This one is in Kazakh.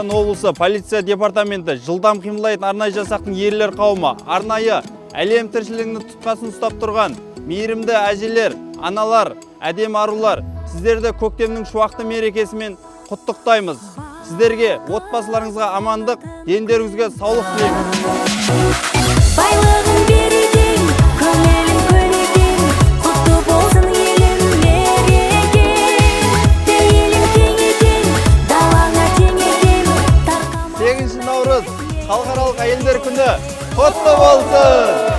Түркістан облысы полиция департаменті жылдам қимылдайтын арнайы жасақтың ерлер қауымы, арнайы әлем тіршілігінің тұтқасын ұстап тұрған мейірімді әжелер, аналар, әдемі арулар, сіздерді көктемнің шуақты мерекесімен құттықтаймыз. Сіздерге, отбасыларыңызға амандық, дендеріңізге саулық тілейміз. Байлығын берген, көңілін көлеген, құтты болсын елім мерекен. Елің кеңейген, далаңа теңеген, 8 наурыз халықаралық әйелдер күні құтты болсын!